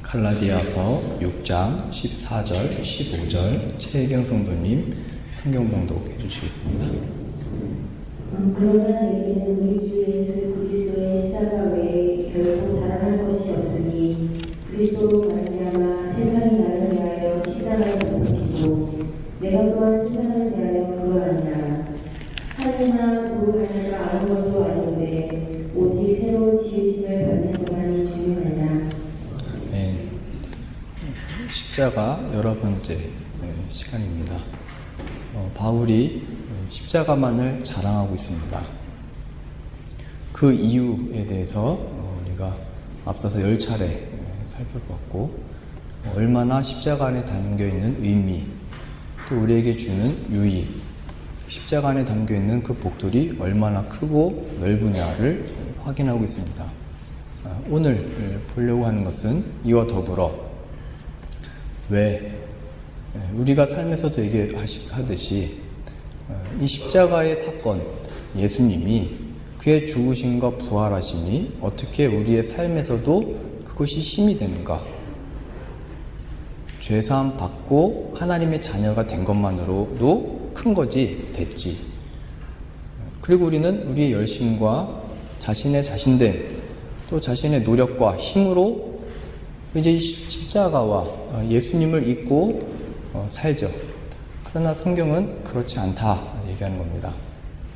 갈라디아서 6장 14절, 15절 최혜경 성도님 성경 봉독해 주시겠습니다. 그러나 너희는 우리 주 예수 그리스도의 십자가 외에 결코 자랑할 것이 없으니 그리스도로 말미암아 세상이 나를 위하여 십자가에 못 내가 또한 세상을 위하여 그걸 아니라 하늘이나 부하늘이나 아무것도 아닌데 오직 새로 지으심을 받는 고난이 중요하냐. 십자가 11번째 시간입니다. 바울이 십자가만을 자랑하고 있습니다. 그 이유에 대해서 우리가 앞서서 10차례 살펴봤고, 얼마나 십자가 안에 담겨있는 의미, 또 우리에게 주는 유익, 십자가 안에 담겨있는 그 복들이 얼마나 크고 넓으냐를 확인하고 있습니다. 오늘 보려고 하는 것은 이와 더불어 왜 우리가 삶에서도 얘기하듯이 이 십자가의 사건, 예수님이 그의 죽으심과 부활하심이 어떻게 우리의 삶에서도 그것이 힘이 되는가? 죄사함 받고 하나님의 자녀가 된 것만으로도 큰 거지 됐지. 그리고 우리는 우리의 열심과 자신의 자신됨, 또 자신의 노력과 힘으로 이제 십자가와 예수님을 잊고 살죠. 그러나 성경은 그렇지 않다 얘기하는 겁니다.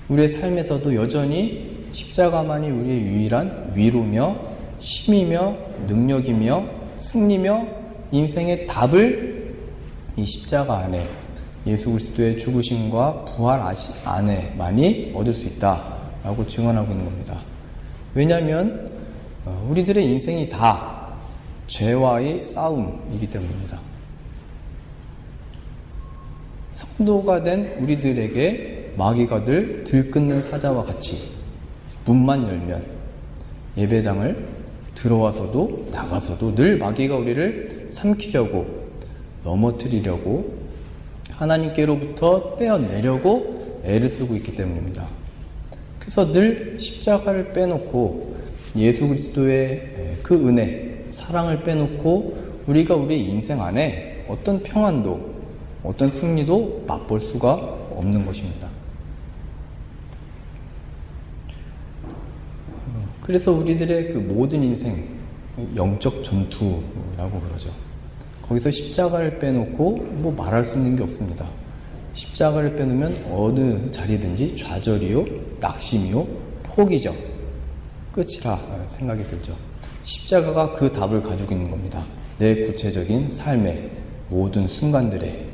우리의 삶에서도 여전히 십자가만이 우리의 유일한 위로며 힘이며 능력이며 승리며 인생의 답을 이 십자가 안에 예수 그리스도의 죽으심과 부활 안에만이 얻을 수 있다라고 증언하고 있는 겁니다. 왜냐하면 우리들의 인생이 다 죄와의 싸움이기 때문입니다. 성도가 된 우리들에게 마귀가 늘 들끓는 사자와 같이 문만 열면 예배당을 들어와서도 나가서도 늘 마귀가 우리를 삼키려고, 넘어뜨리려고, 하나님께로부터 떼어내려고 애를 쓰고 있기 때문입니다. 그래서 늘 십자가를 빼놓고 예수 그리스도의 그 은혜, 사랑을 빼놓고 우리가 우리의 인생 안에 어떤 평안도, 어떤 승리도 맛볼 수가 없는 것입니다. 그래서 우리들의 그 모든 인생, 영적 전투라고 그러죠. 거기서 십자가를 빼놓고 뭐 말할 수 있는 게 없습니다. 십자가를 빼놓으면 어느 자리든지 좌절이요, 낙심이요, 포기죠. 끝이라 생각이 들죠. 십자가가 그 답을 가지고 있는 겁니다. 내 구체적인 삶의 모든 순간들에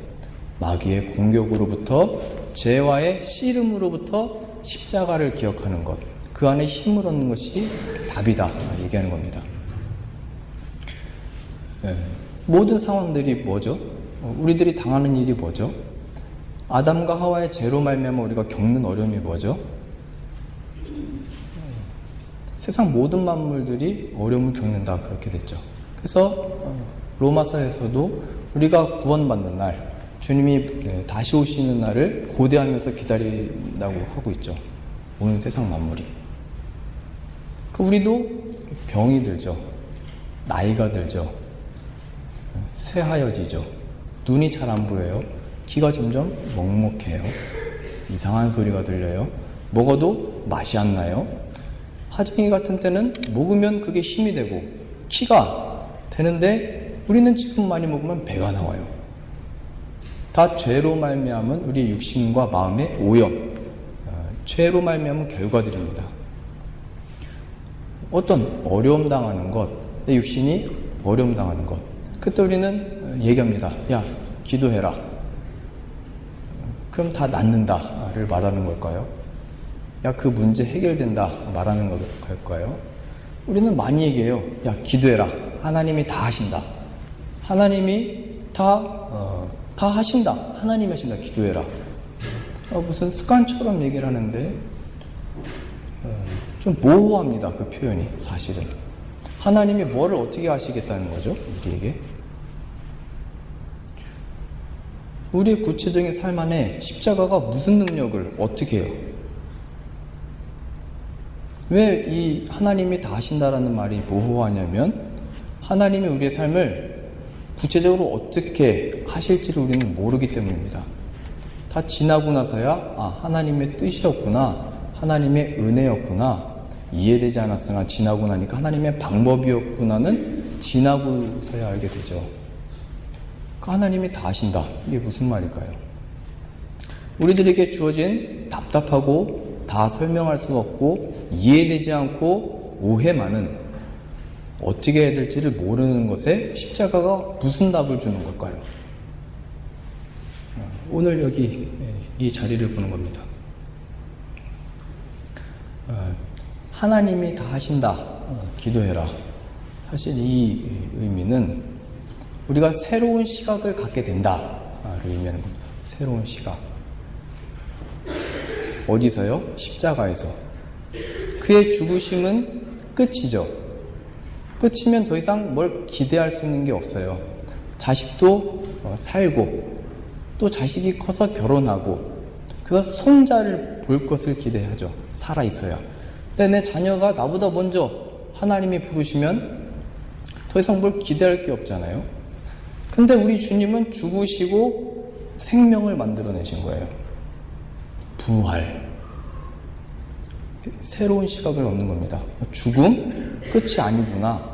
마귀의 공격으로부터, 죄와의 씨름으로부터 십자가를 기억하는 것, 그 안에 힘을 얻는 것이 답이다 얘기하는 겁니다. 모든 상황들이 뭐죠? 우리들이 당하는 일이 뭐죠? 아담과 하와의 죄로 말미암아 우리가 겪는 어려움이 뭐죠? 세상 모든 만물들이 어려움을 겪는다 그렇게 됐죠. 그래서 로마서에서도 우리가 구원받는 날, 주님이 다시 오시는 날을 고대하면서 기다린다고 하고 있죠. 온 세상 만물이. 우리도 병이 들죠. 나이가 들죠. 새하얘지죠. 눈이 잘 안 보여요. 귀가 점점 먹먹해요. 이상한 소리가 들려요. 먹어도 맛이 안 나요. 하정이 같은 때는 먹으면 그게 힘이 되고 키가 되는데 우리는 지금 많이 먹으면 배가 나와요. 다 죄로 말미암은 우리 육신과 마음의 오염, 죄로 말미암은 결과들입니다. 어떤 어려움 당하는 것, 내 육신이 어려움 당하는 것, 그때 우리는 얘기합니다. 야, 기도해라. 그럼 다 낫는다를 말하는 걸까요? 야, 그 문제 해결된다 말하는 걸까요? 우리는 많이 얘기해요. 야, 기도해라. 하나님이 다 하신다. 하나님이 다 하신다. 하나님이 하신다. 기도해라. 무슨 습관처럼 얘기를 하는데 좀 모호합니다. 그 표현이 사실은. 하나님이 뭐를 어떻게 하시겠다는 거죠? 우리에게. 우리의 구체적인 삶 안에 십자가가 무슨 능력을 어떻게 해요? 왜 이 하나님이 다 하신다라는 말이 모호하냐면 하나님이 우리의 삶을 구체적으로 어떻게 하실지를 우리는 모르기 때문입니다. 다 지나고 나서야 하나님의 뜻이었구나, 하나님의 은혜였구나 이해되지 않았으나 지나고 나니까 하나님의 방법이었구나는 지나고서야 알게 되죠. 하나님이 다 아신다. 이게 무슨 말일까요? 우리들에게 주어진 답답하고 다 설명할 수 없고 이해되지 않고 오해 많은, 어떻게 해야 될지를 모르는 것에 십자가가 무슨 답을 주는 걸까요? 오늘 여기 이 자리를 보는 겁니다. 하나님이 다 하신다, 기도해라. 사실 이 의미는 우리가 새로운 시각을 갖게 된다를 의미하는 겁니다. 새로운 시각. 어디서요? 십자가에서. 그의 죽으심은 끝이죠. 끝이면 더 이상 뭘 기대할 수 있는 게 없어요. 자식도 살고 또 자식이 커서 결혼하고 그래서 손자를 볼 것을 기대하죠. 살아있어야. 근데 내 자녀가 나보다 먼저 하나님이 부르시면 더 이상 뭘 기대할 게 없잖아요. 근데 우리 주님은 죽으시고 생명을 만들어내신 거예요. 부활. 새로운 시각을 얻는 겁니다. 죽음? 끝이 아니구나.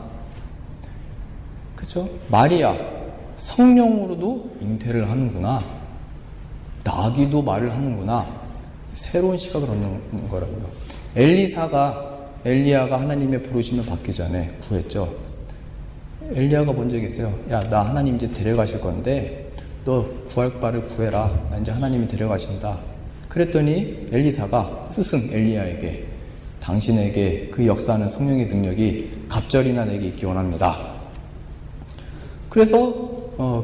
그죠? 마리아, 성령으로도 잉태를 하는구나. 나귀도 말을 하는구나. 새로운 시각을 얻는 거라고요. 엘리야가 하나님의 부르심을 받기 전에 구했죠. 엘리야가 본 적이 있어요. 야, 나 하나님 이제 데려가실 건데 너 구할 바를 구해라. 나 이제 하나님이 데려가신다. 그랬더니 엘리사가 스승 엘리야에게 당신에게 그 역사하는 성령의 능력이 갑절이나 내게 있기 원합니다. 그래서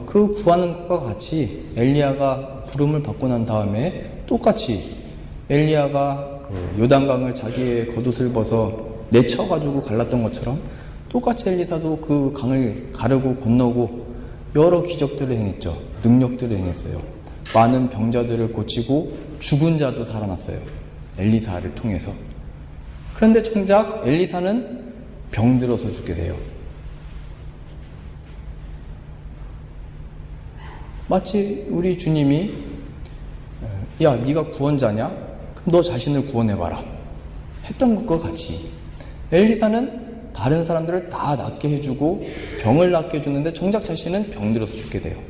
그 구하는 것과 같이 엘리야가 부름을 받고 난 다음에 똑같이 엘리야가 그 요단강을 자기의 겉옷을 벗어 내쳐가지고 갈랐던 것처럼 똑같이 엘리사도 그 강을 가르고 건너고 여러 기적들을 행했죠. 능력들을 행했어요. 많은 병자들을 고치고 죽은 자도 살아났어요. 엘리사를 통해서. 그런데 정작 엘리사는 병들어서 죽게 돼요. 마치 우리 주님이 야, 네가 구원자냐? 그럼 너 자신을 구원해봐라 했던 것과 같이 엘리사는 다른 사람들을 다 낫게 해주고 병을 낫게 해주는데 정작 자신은 병들어서 죽게 돼요.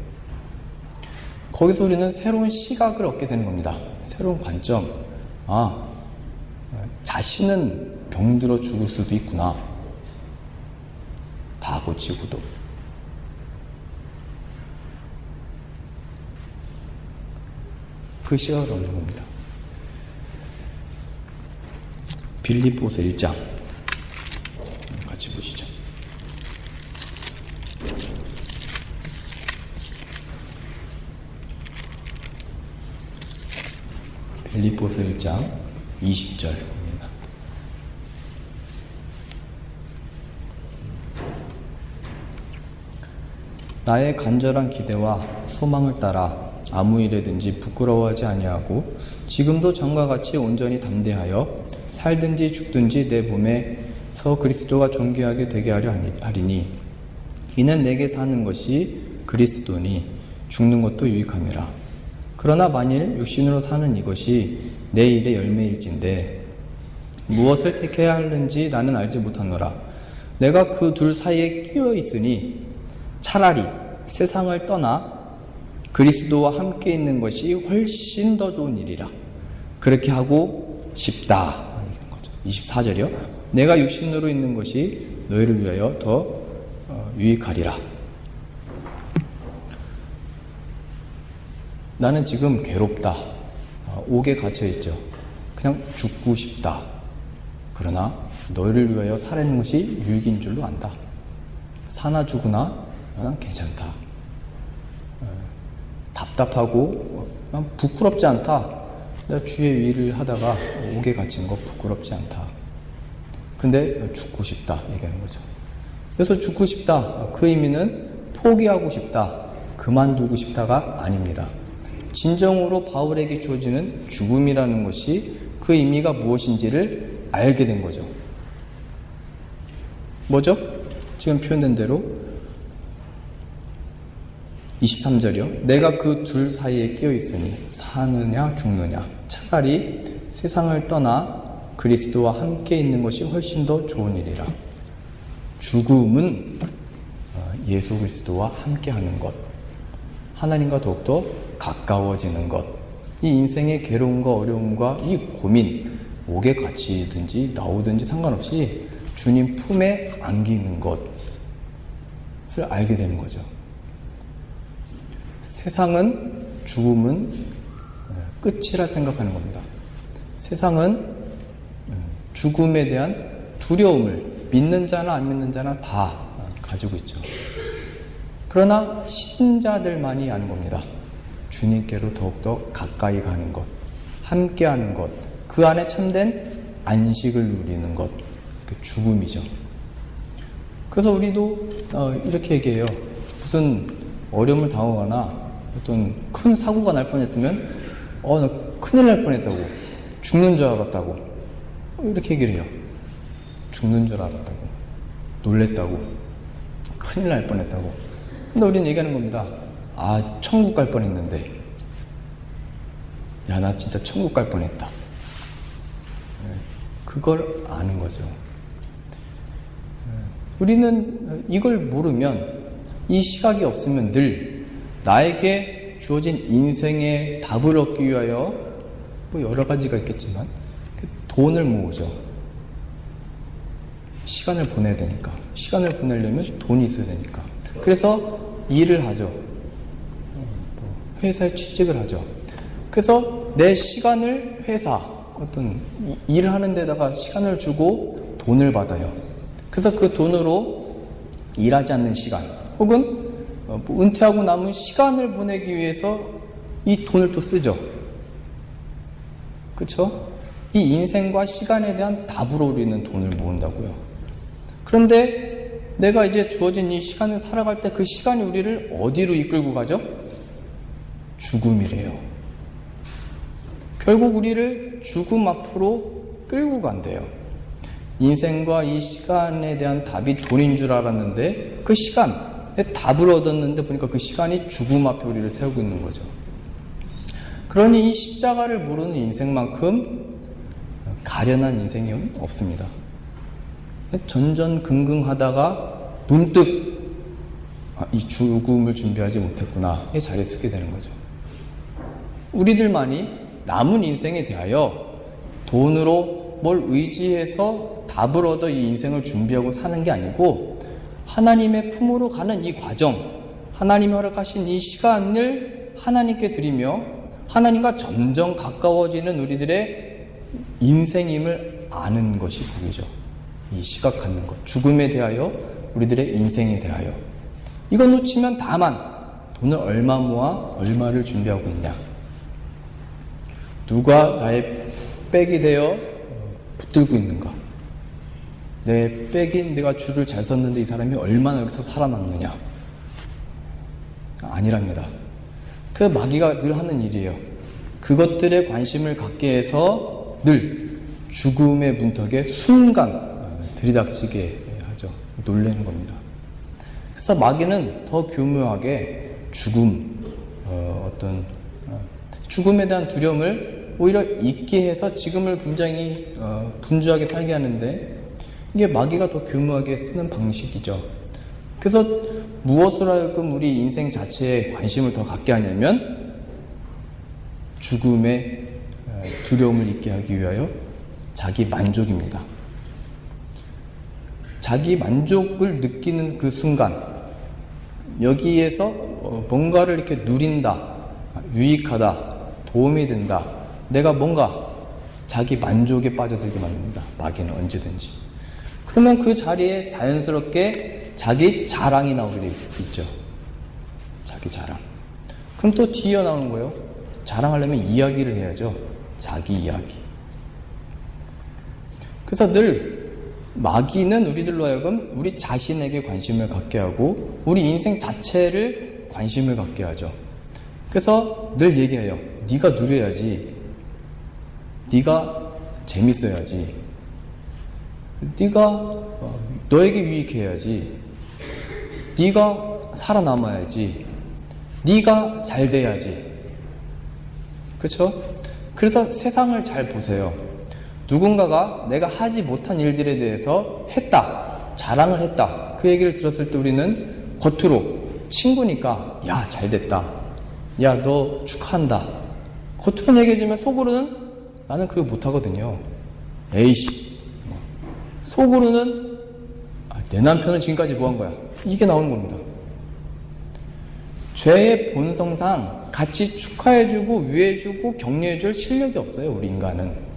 거기서 우리는 새로운 시각을 얻게 되는 겁니다. 새로운 관점. 자신은 병들어 죽을 수도 있구나. 다 고치고도. 그 시각을 얻는 겁니다. 빌립보서 1장 같이 보시죠. 빌립보서 1장 20절입니다. 나의 간절한 기대와 소망을 따라 아무 일에든지 부끄러워하지 아니하고 지금도 전과 같이 온전히 담대하여 살든지 죽든지 내 몸에서 그리스도가 존귀하게 되게 하려 하리니 이는 내게 사는 것이 그리스도니 죽는 것도 유익함이라. 그러나 만일 육신으로 사는 이것이 내 일의 열매일진데 무엇을 택해야 하는지 나는 알지 못하노라. 내가 그 둘 사이에 끼어 있으니 차라리 세상을 떠나 그리스도와 함께 있는 것이 훨씬 더 좋은 일이라. 그렇게 하고 싶다. 24절이요. 내가 육신으로 있는 것이 너희를 위하여 더 유익하리라. 나는 지금 괴롭다. 옥에 갇혀있죠. 그냥 죽고 싶다. 그러나 너희를 위하여 살아있는 것이 유익인 줄로 안다. 사나 죽으나 난 괜찮다. 답답하고 부끄럽지 않다. 내가 주의 일을 하다가 옥에 갇힌 거 부끄럽지 않다. 근데 죽고 싶다 얘기하는 거죠. 그래서 죽고 싶다 그 의미는 포기하고 싶다, 그만두고 싶다가 아닙니다. 진정으로 바울에게 주어지는 죽음이라는 것이 그 의미가 무엇인지를 알게 된 거죠. 뭐죠? 지금 표현된 대로 23절이요. 내가 그 둘 사이에 끼어 있으니 사느냐 죽느냐 차라리 세상을 떠나 그리스도와 함께 있는 것이 훨씬 더 좋은 일이라. 죽음은 예수 그리스도와 함께 하는 것, 하나님과 더욱더 가까워지는 것, 이 인생의 괴로움과 어려움과 이 고민, 옥에 갇히든지 나오든지 상관없이 주님 품에 안기는 것을 알게 되는 거죠. 세상은 죽음은 끝이라 생각하는 겁니다. 세상은 죽음에 대한 두려움을 믿는 자나 안 믿는 자나 다 가지고 있죠. 그러나 신자들만이 아는 겁니다. 주님께로 더욱더 가까이 가는 것, 함께 하는 것, 그 안에 참된 안식을 누리는 것, 그 죽음이죠. 그래서 우리도 이렇게 얘기해요. 무슨 어려움을 당하거나 어떤 큰 사고가 날 뻔했으면 나 큰일 날 뻔했다고, 죽는 줄 알았다고 이렇게 얘기를 해요. 죽는 줄 알았다고, 놀랬다고, 큰일 날 뻔했다고. 근데 우리는 얘기하는 겁니다. 천국 갈 뻔했는데, 야, 나 진짜 천국 갈 뻔했다. 그걸 아는 거죠. 우리는 이걸 모르면, 이 시각이 없으면 늘 나에게 주어진 인생의 답을 얻기 위하여 여러 가지가 있겠지만 돈을 모으죠. 시간을 보내야 되니까. 시간을 보내려면 돈이 있어야 되니까. 그래서 일을 하죠. 회사에 취직을 하죠. 그래서 내 시간을 어떤 일을 하는 데다가 시간을 주고 돈을 받아요. 그래서 그 돈으로 일하지 않는 시간 혹은 은퇴하고 남은 시간을 보내기 위해서 이 돈을 또 쓰죠. 그렇죠? 이 인생과 시간에 대한 답으로 우리는 돈을 모은다고요. 그런데 내가 이제 주어진 이 시간을 살아갈 때 그 시간이 우리를 어디로 이끌고 가죠? 죽음이래요. 결국 우리를 죽음 앞으로 끌고 간대요. 인생과 이 시간에 대한 답이 돈인 줄 알았는데 그 시간, 내 답을 얻었는데 보니까 그 시간이 죽음 앞에 우리를 세우고 있는 거죠. 그러니 이 십자가를 모르는 인생만큼 가련한 인생이 없습니다. 전전긍긍하다가 문득 이 죽음을 준비하지 못했구나 이 자리에 서게 되는 거죠. 우리들만이 남은 인생에 대하여 돈으로 뭘 의지해서 답을 얻어 이 인생을 준비하고 사는 게 아니고 하나님의 품으로 가는 이 과정, 하나님이 허락하신 이 시간을 하나님께 드리며 하나님과 점점 가까워지는 우리들의 인생임을 아는 것이 복이죠. 이 시각 갖는 것, 죽음에 대하여 우리들의 인생에 대하여. 이거 놓치면 다만 돈을 얼마 모아 얼마를 준비하고 있냐, 누가 나의 백이 되어 붙들고 있는가, 내 백인 내가 줄을 잘 섰는데 이 사람이 얼마나 여기서 살아남느냐, 아니랍니다. 그 마귀가 늘 하는 일이에요. 그것들에 관심을 갖게 해서 늘 죽음의 문턱에 순간 들이닥치게 하죠. 놀라는 겁니다. 그래서 마귀는 더 교묘하게 죽음에 대한 두려움을 오히려 잊게 해서 지금을 굉장히 분주하게 살게 하는데, 이게 마귀가 더 교묘하게 쓰는 방식이죠. 그래서 무엇으로 하여금 우리 인생 자체에 관심을 더 갖게 하냐면 죽음의 두려움을 잊게 하기 위하여 자기 만족입니다. 자기 만족을 느끼는 그 순간, 여기에서 뭔가를 이렇게 누린다, 유익하다, 도움이 된다, 내가 뭔가 자기 만족에 빠져들게 만듭니다. 마귀는 언제든지. 그러면 그 자리에 자연스럽게 자기 자랑이 나오게 돼 있죠. 자기 자랑. 그럼 또 뒤에 나오는 거예요. 자랑하려면 이야기를 해야죠. 자기 이야기. 그래서 늘 마귀는 우리들로 하여금 우리 자신에게 관심을 갖게 하고 우리 인생 자체를 관심을 갖게 하죠. 그래서 늘 얘기해요. 네가 누려야지, 네가 재밌어야지, 네가 너에게 유익해야지, 네가 살아남아야지. 네가 잘 돼야지. 그렇죠? 그래서 세상을 잘 보세요. 누군가가 내가 하지 못한 일들에 대해서 했다, 자랑을 했다, 그 얘기를 들었을 때 우리는 겉으로 친구니까 야, 잘 됐다, 야, 너 축하한다, 겉으로는 얘기해주면 속으로는 나는 그걸 못하거든요. 에이씨, 속으로는 내 남편은 지금까지 뭐 한 거야, 이게 나오는 겁니다. 죄의 본성상 같이 축하해주고 위해주고 격려해줄 실력이 없어요. 우리 인간은.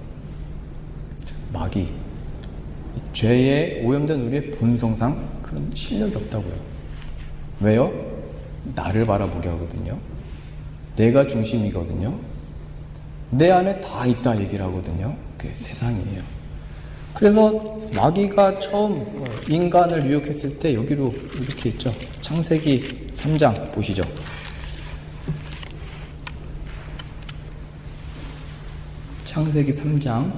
마귀, 죄에 오염된 우리의 본성상 그런 실력이 없다고요. 왜요? 나를 바라보게 하거든요. 내가 중심이거든요. 내 안에 다 있다 얘기를 하거든요. 그게 세상이에요. 그래서 마귀가 처음 인간을 유혹했을 때 여기로 이렇게 있죠. 창세기 3장 보시죠. 창세기 3장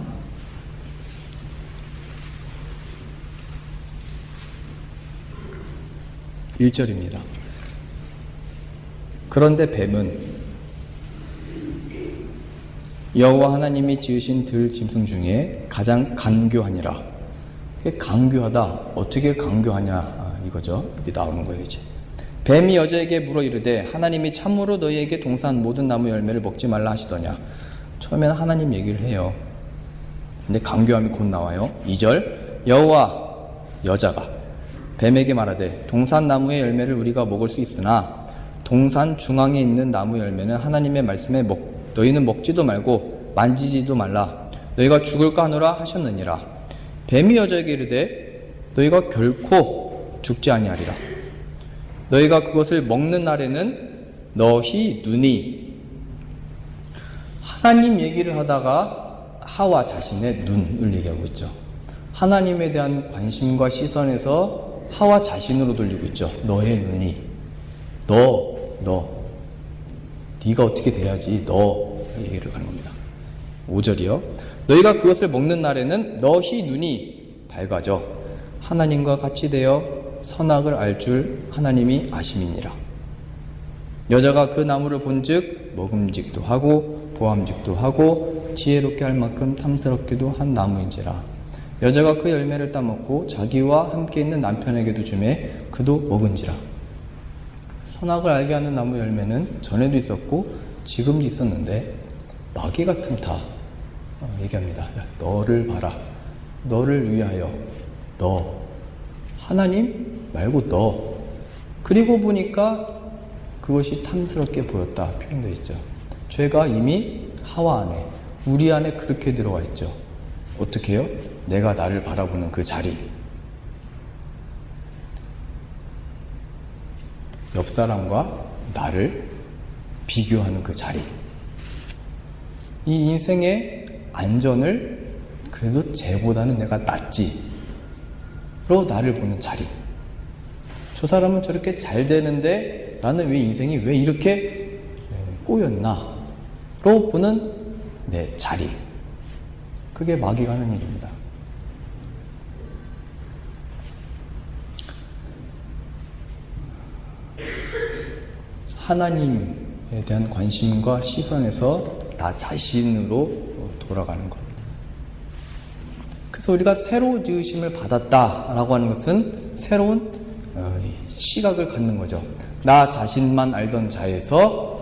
1절입니다. 그런데 뱀은 여호와 하나님이 지으신 들 짐승 중에 가장 간교하니라. 간교하다, 어떻게 간교하냐 이거죠. 이게 나오는 거예요. 이제 뱀이 여자에게 물어 이르되 하나님이 참으로 너희에게 동산 모든 나무 열매를 먹지 말라 하시더냐. 처음에는 하나님 얘기를 해요. 근데 간교함이 곧 나와요. 2절 여호와 여자가 뱀에게 말하되 동산 나무의 열매를 우리가 먹을 수 있으나 동산 중앙에 있는 나무 열매는 하나님의 말씀에 너희는 먹지도 말고 만지지도 말라. 너희가 죽을까 하노라 하셨느니라. 뱀이 여자에게 이르되 너희가 결코 죽지 아니하리라. 너희가 그것을 먹는 날에는 너희 눈이, 하나님 얘기를 하다가 하와 자신의 눈을 얘기하고 있죠. 하나님에 대한 관심과 시선에서 하와 자신으로 돌리고 있죠. 너의 눈이, 네가 어떻게 돼야지, 너 얘기를 하는 겁니다. 5절이요. 너희가 그것을 먹는 날에는 너희 눈이 밝아져 하나님과 같이 되어 선악을 알 줄 하나님이 아심이니라. 여자가 그 나무를 본즉 먹음직도 하고 보암직도 하고 지혜롭게 할 만큼 탐스럽기도 한 나무인지라. 여자가 그 열매를 따먹고 자기와 함께 있는 남편에게도 주매 그도 먹은지라. 선악을 알게 하는 나무 열매는 전에도 있었고 지금도 있었는데 마귀가 틈타 얘기합니다. 야, 너를 봐라. 너를 위하여. 너. 하나님 말고 너. 그리고 보니까 그것이 탐스럽게 보였다 표현되어 있죠. 죄가 이미 하와 안에, 우리 안에 그렇게 들어와 있죠. 어떻게 해요? 내가 나를 바라보는 그 자리, 옆 사람과 나를 비교하는 그 자리, 이 인생의 안전을 그래도 쟤보다는 내가 낫지로 나를 보는 자리. 저 사람은 저렇게 잘 되는데 나는 왜 인생이 왜 이렇게 꼬였나 로 보는 내 자리. 그게 마귀가 하는 일입니다. 하나님에 대한 관심과 시선에서 나 자신으로 돌아가는 것. 그래서 우리가 새로 지으심을 받았다라고 하는 것은 새로운 시각을 갖는 거죠. 나 자신만 알던 자에서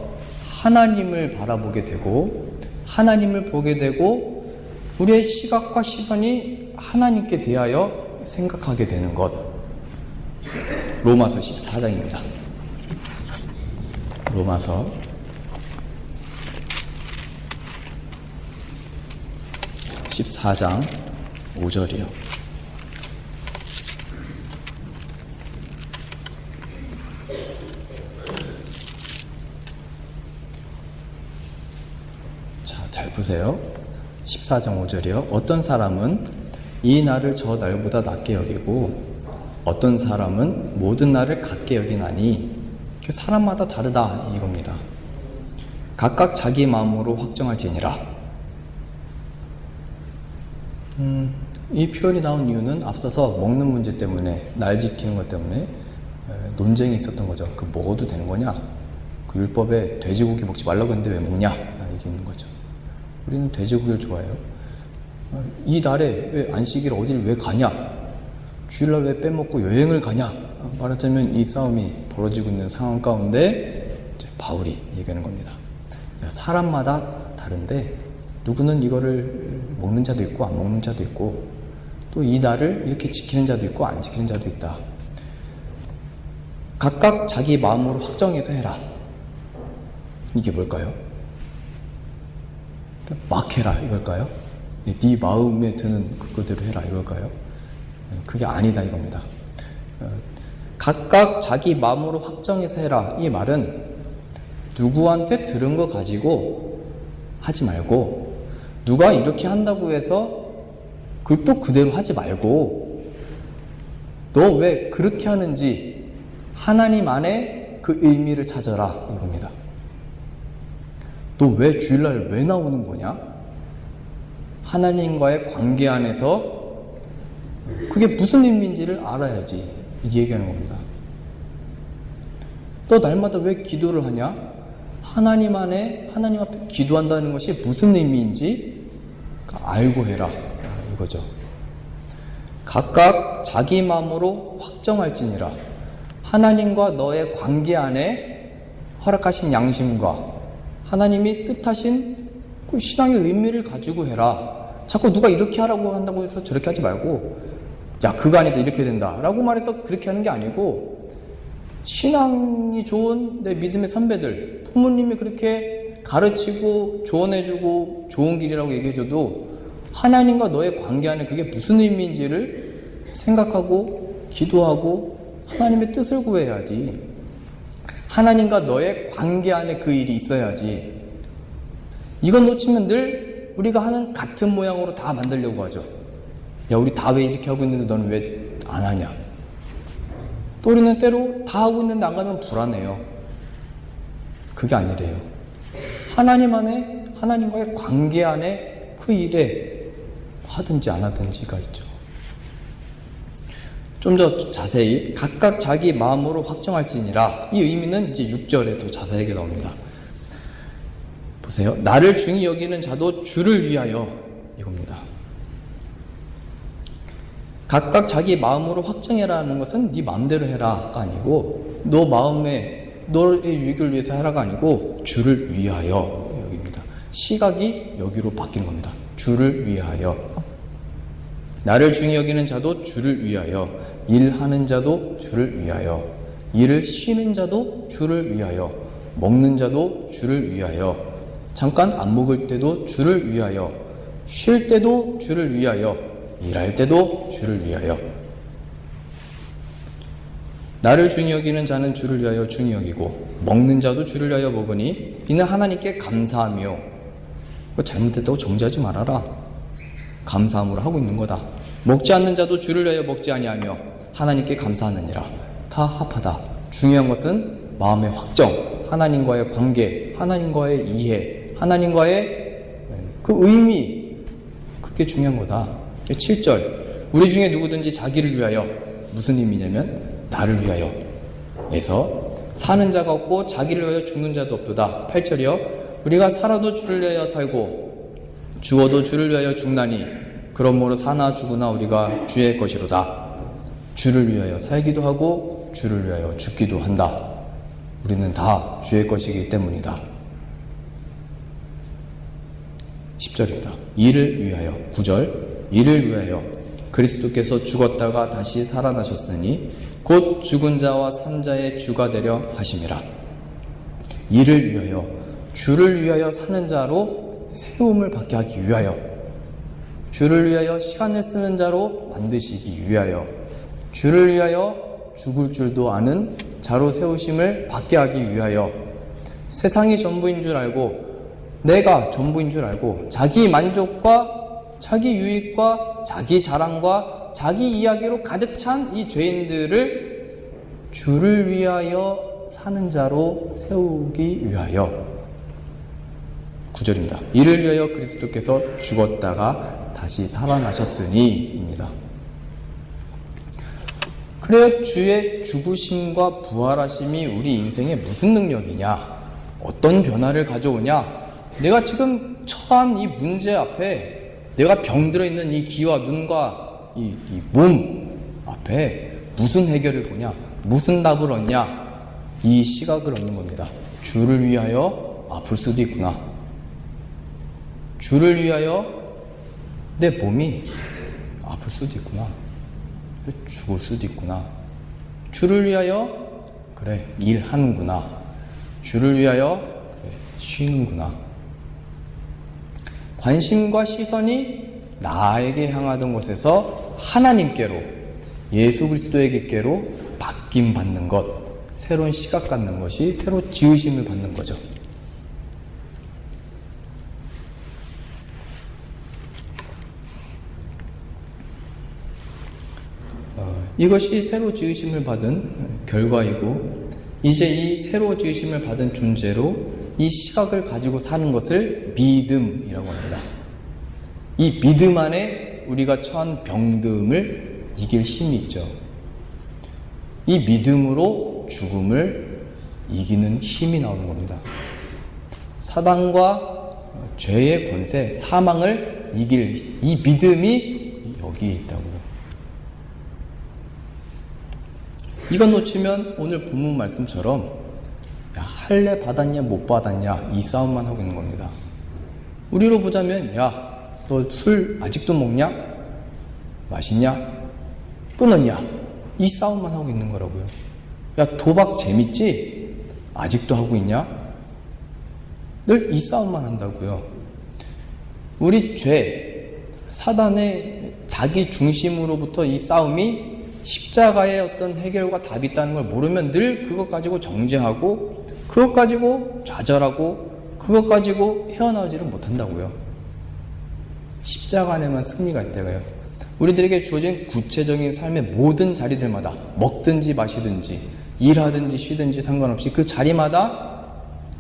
하나님을 바라보게 되고, 하나님을 보게 되고, 우리의 시각과 시선이 하나님께 대하여 생각하게 되는 것. 로마서 14장입니다. 로마서 14장 5절이요. 자, 잘 보세요. 14장 5절이요. 어떤 사람은 이 날을 저 날보다 낮게 여기고 어떤 사람은 모든 날을 같게 여기나니 사람마다 다르다 이겁니다. 각각 자기 마음으로 확정할지니라. 이 표현이 나온 이유는 앞서서 먹는 문제 때문에, 날 지키는 것 때문에 논쟁이 있었던 거죠. 그 먹어도 되는 거냐? 그 율법에 돼지고기 먹지 말라고 했는데 왜 먹냐? 이게 있는 거죠. 우리는 돼지고기를 좋아해요. 이 날에 왜 안식일 어디를 왜 가냐? 주일날 왜 빼먹고 여행을 가냐? 말하자면 이 싸움이 벌어지고 있는 상황 가운데 이제 바울이 얘기하는 겁니다. 사람마다 다른데 누구는 이거를 먹는 자도 있고 안 먹는 자도 있고 또 이 날을 이렇게 지키는 자도 있고 안 지키는 자도 있다. 각각 자기 마음으로 확정해서 해라. 이게 뭘까요? 막 해라 이걸까요? 네 마음에 드는 그거대로 해라 이걸까요? 그게 아니다 이겁니다. 각각 자기 마음으로 확정해서 해라. 이 말은 누구한테 들은 거 가지고 하지 말고 누가 이렇게 한다고 해서 그걸 또 그대로 하지 말고 너 왜 그렇게 하는지 하나님 안에 그 의미를 찾아라 이겁니다. 너 왜 주일날 왜 나오는 거냐? 하나님과의 관계 안에서 그게 무슨 의미인지를 알아야지 이 얘기하는 겁니다. 너 날마다 왜 기도를 하냐? 하나님 안에 하나님 앞에 기도한다는 것이 무슨 의미인지 알고 해라 이거죠. 각각 자기 마음으로 확정할지니라. 하나님과 너의 관계 안에 허락하신 양심과 하나님이 뜻하신 그 신앙의 의미를 가지고 해라. 자꾸 누가 이렇게 하라고 한다고 해서 저렇게 하지 말고 야 그거 아니다 이렇게 된다 라고 말해서 그렇게 하는 게 아니고 신앙이 좋은 내 믿음의 선배들 부모님이 그렇게 가르치고 조언해주고 좋은 길이라고 얘기해줘도 하나님과 너의 관계 안에 그게 무슨 의미인지를 생각하고 기도하고 하나님의 뜻을 구해야지. 하나님과 너의 관계 안에 그 일이 있어야지. 이건 놓치면 늘 우리가 하는 같은 모양으로 다 만들려고 하죠. 야 우리 다 왜 이렇게 하고 있는데 너는 왜 안 하냐? 또 우리는 때로 다 하고 있는데 안 가면 불안해요. 그게 아니래요. 하나님 안에 하나님과의 관계 안에 그 일에 하든지 안 하든지가 있죠. 좀 더 자세히 각각 자기 마음으로 확정할지니라. 이 의미는 이제 6절에 더 자세하게 나옵니다. 보세요. 나를 중히 여기는 자도 주를 위하여 이겁니다. 각각 자기 마음으로 확정해라는 것은 네 마음대로 해라가 아니고 너 마음에 너의 유익을 위해서 해라가 아니고 주를 위하여 여기입니다. 시각이 여기로 바뀌는 겁니다. 주를 위하여. 나를 중히 여기는 자도 주를 위하여. 일하는 자도 주를 위하여. 일을 쉬는 자도 주를 위하여. 먹는 자도 주를 위하여. 잠깐 안 먹을 때도 주를 위하여. 쉴 때도 주를 위하여. 일할 때도 주를 위하여. 나를 중히 여기는 자는 주를 위하여 중히 여기고 먹는 자도 주를 위하여 먹으니 이는 하나님께 감사하며. 잘못됐다고 정죄하지 말아라. 감사함으로 하고 있는 거다. 먹지 않는 자도 주를 위하여 먹지 아니하며 하나님께 감사하느니라. 다 합하다. 중요한 것은 마음의 확정, 하나님과의 관계, 하나님과의 이해, 하나님과의 그 의미, 그게 중요한 거다. 7절 우리 중에 누구든지 자기를 위하여 무슨 의미냐면 나를 위하여 에서 사는 자가 없고 자기를 위하여 죽는 자도 없도다. 8절이요 우리가 살아도 주를 위하여 살고 죽어도 주를 위하여 죽나니 그러므로 사나 죽으나 우리가 주의 것이로다. 주를 위하여 살기도 하고 주를 위하여 죽기도 한다. 우리는 다 주의 것이기 때문이다. 10절입니다. 이를 위하여 9절 이를 위하여 그리스도께서 죽었다가 다시 살아나셨으니 곧 죽은 자와 산 자의 주가 되려 하심이라. 이를 위하여 주를 위하여 사는 자로 세움을 받게 하기 위하여 주를 위하여 시간을 쓰는 자로 만드시기 위하여 주를 위하여 죽을 줄도 아는 자로 세우심을 받게 하기 위하여 세상이 전부인 줄 알고 내가 전부인 줄 알고 자기 만족과 자기 유익과 자기 자랑과 자기 이야기로 가득 찬 이 죄인들을 주를 위하여 사는 자로 세우기 위하여 9절입니다. 이를 위하여 그리스도께서 죽었다가 다시 살아나셨으니 입니다. 그래요. 주의 죽으심과 부활하심이 우리 인생에 무슨 능력이냐? 어떤 변화를 가져오냐? 내가 지금 처한 이 문제 앞에, 내가 병들어 있는 이 귀와 눈과 이 몸 앞에 무슨 해결을 보냐? 무슨 답을 얻냐? 이 시각을 얻는 겁니다. 주를 위하여 아플 수도 있구나. 주를 위하여 내 몸이 아플 수도 있구나. 죽을 수도 있구나. 주를 위하여 그래 일하는구나. 주를 위하여 그래 쉬는구나. 관심과 시선이 나에게 향하던 곳에서 하나님께로, 예수 그리스도에게로 바뀜 받는 것, 새로운 시각 갖는 것이 새로 지으심을 받는 거죠. 이것이 새로 지으심을 받은 결과이고, 이제 이 새로 지으심을 받은 존재로 이 시각을 가지고 사는 것을 믿음이라고 합니다. 이 믿음 안에 우리가 처한 병듦을 이길 힘이 있죠. 이 믿음으로 죽음을 이기는 힘이 나오는 겁니다. 사단과 죄의 권세, 사망을 이길 이 믿음이 여기 있다고요. 이건 놓치면 오늘 본문 말씀처럼 야, 할례 받았냐 못 받았냐 이 싸움만 하고 있는 겁니다. 우리로 보자면 야, 너 술 아직도 먹냐? 마시냐? 끊었냐? 이 싸움만 하고 있는 거라고요. 야, 도박 재밌지? 아직도 하고 있냐? 늘 이 싸움만 한다고요. 우리 죄, 사단의 자기 중심으로부터 이 싸움이 십자가의 어떤 해결과 답이 있다는 걸 모르면 늘 그것 가지고 정죄하고, 그것 가지고 좌절하고, 그것 가지고 헤어나오지를 못한다고요. 십자가 안에만 승리가 있다고요. 우리들에게 주어진 구체적인 삶의 모든 자리들마다 먹든지 마시든지 일하든지 쉬든지 상관없이 그 자리마다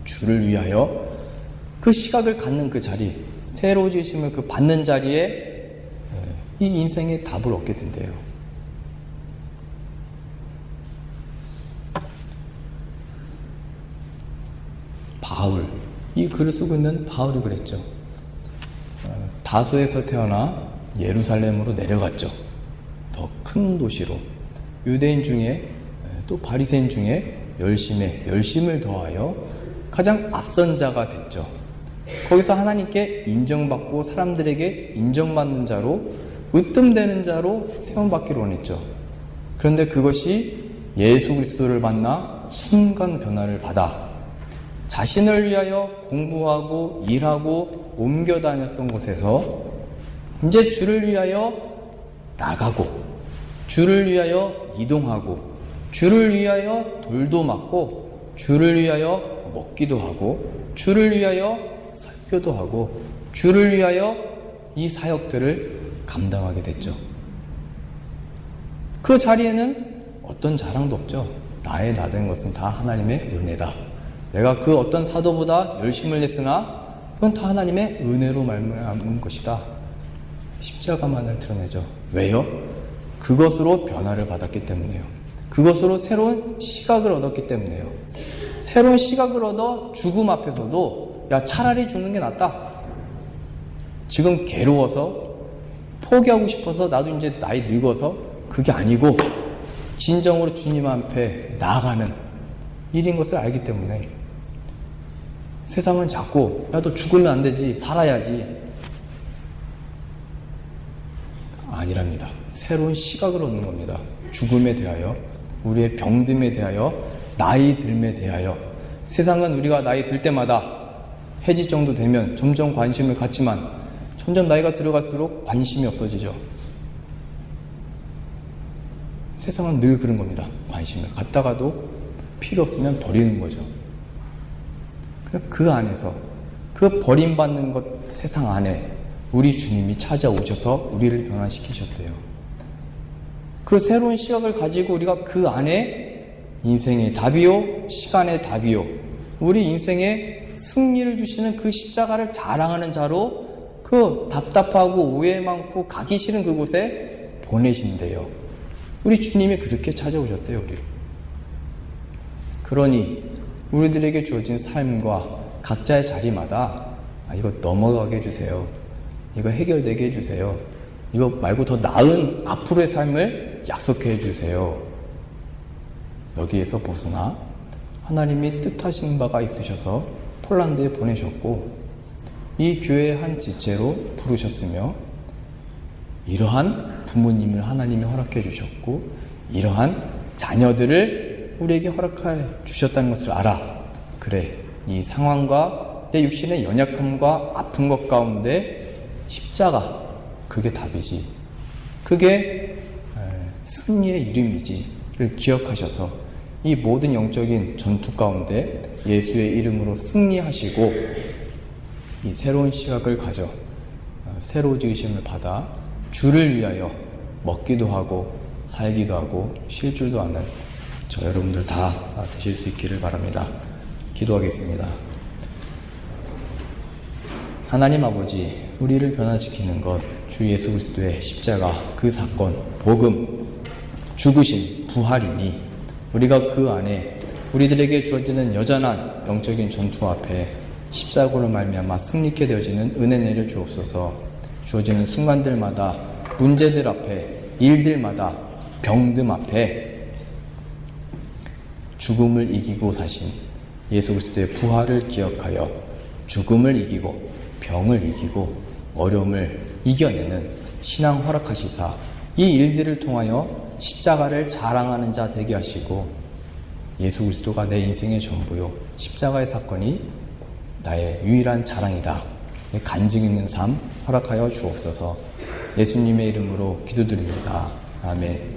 주를 위하여 그 시각을 갖는 그 자리, 새로 지으심을 그 받는 자리에 이 인생의 답을 얻게 된대요. 바울, 이 글을 쓰고 있는 바울이 그랬죠. 다소에서 태어나 예루살렘으로 내려갔죠. 더 큰 도시로. 유대인 중에 또 바리새인 중에 열심을 더하여 가장 앞선 자가 됐죠. 거기서 하나님께 인정받고 사람들에게 인정받는 자로, 으뜸되는 자로 세움받기를 원했죠. 그런데 그것이 예수 그리스도를 만나 순간 변화를 받아 자신을 위하여 공부하고 일하고 옮겨 다녔던 곳에서 이제 주를 위하여 나가고, 주를 위하여 이동하고, 주를 위하여 돌도 맞고, 주를 위하여 먹기도 하고, 주를 위하여 설교도 하고, 주를 위하여 이 사역들을 감당하게 됐죠. 그 자리에는 어떤 자랑도 없죠. 나의 나된 것은 다 하나님의 은혜다. 내가 그 어떤 사도보다 열심을 냈으나 그건 다 하나님의 은혜로 말미암은 것이다. 십자가만을 드러내죠. 왜요? 그것으로 변화를 받았기 때문에요. 그것으로 새로운 시각을 얻었기 때문에요. 새로운 시각을 얻어 죽음 앞에서도 야, 차라리 죽는 게 낫다. 지금 괴로워서 포기하고 싶어서 나도 이제 나이 늙어서 그게 아니고 진정으로 주님 앞에 나아가는 일인 것을 알기 때문에 세상은 자꾸 야, 너 죽으면 안 되지, 살아야지. 아니랍니다. 새로운 시각을 얻는 겁니다. 죽음에 대하여, 우리의 병듦에 대하여, 나이 듦에 대하여. 세상은 우리가 나이 들 때마다 해질 정도 되면 점점 관심을 갖지만 점점 나이가 들어갈수록 관심이 없어지죠. 세상은 늘 그런 겁니다. 관심을 갖다가도 필요 없으면 버리는 거죠. 그 안에서, 그 버림받는 것 세상 안에 우리 주님이 찾아오셔서 우리를 변화시키셨대요. 그 새로운 시각을 가지고 우리가 그 안에 인생의 답이요, 시간의 답이요, 우리 인생의 승리를 주시는 그 십자가를 자랑하는 자로 그 답답하고 오해 많고 가기 싫은 그곳에 보내신대요. 우리 주님이 그렇게 찾아오셨대요, 우리를. 그러니 우리들에게 주어진 삶과 각자의 자리마다 이거 넘어가게 해주세요. 이거 해결되게 해주세요. 이거 말고 더 나은 앞으로의 삶을 약속해 해주세요. 여기에서 벗어나 하나님이 뜻하신 바가 있으셔서 폴란드에 보내셨고 이 교회의 한 지체로 부르셨으며 이러한 부모님을 하나님이 허락해 주셨고 이러한 자녀들을 우리에게 허락해 주셨다는 것을 알아. 그래, 이 상황과 내 육신의 연약함과 아픈 것 가운데 십자가, 그게 답이지. 그게 승리의 이름이지를 기억하셔서 이 모든 영적인 전투 가운데 예수의 이름으로 승리하시고 이 새로운 시각을 가져 새로 지으심을 받아 주를 위하여 먹기도 하고 살기도 하고 쉴 줄도 않는 저 여러분들 다 되실 수 있기를 바랍니다. 기도하겠습니다. 하나님 아버지, 우리를 변화시키는 것 주 예수 그리스도의 십자가, 그 사건, 복음, 죽으심, 부활이니 우리가 그 안에 우리들에게 주어지는 여전한 영적인 전투 앞에 십자가로 말미암아 승리케 되어지는 은혜 내려 주옵소서. 주어지는 순간들마다 문제들 앞에, 일들마다, 병듦 앞에 죽음을 이기고 사신 예수 그리스도의 부활을 기억하여 죽음을 이기고 병을 이기고 어려움을 이겨내는 신앙 허락하시사 이 일들을 통하여 십자가를 자랑하는 자 되게 하시고 예수 그리스도가 내 인생의 전부요, 십자가의 사건이 나의 유일한 자랑이다, 간증 있는 삶 허락하여 주옵소서. 예수님의 이름으로 기도드립니다. 아멘.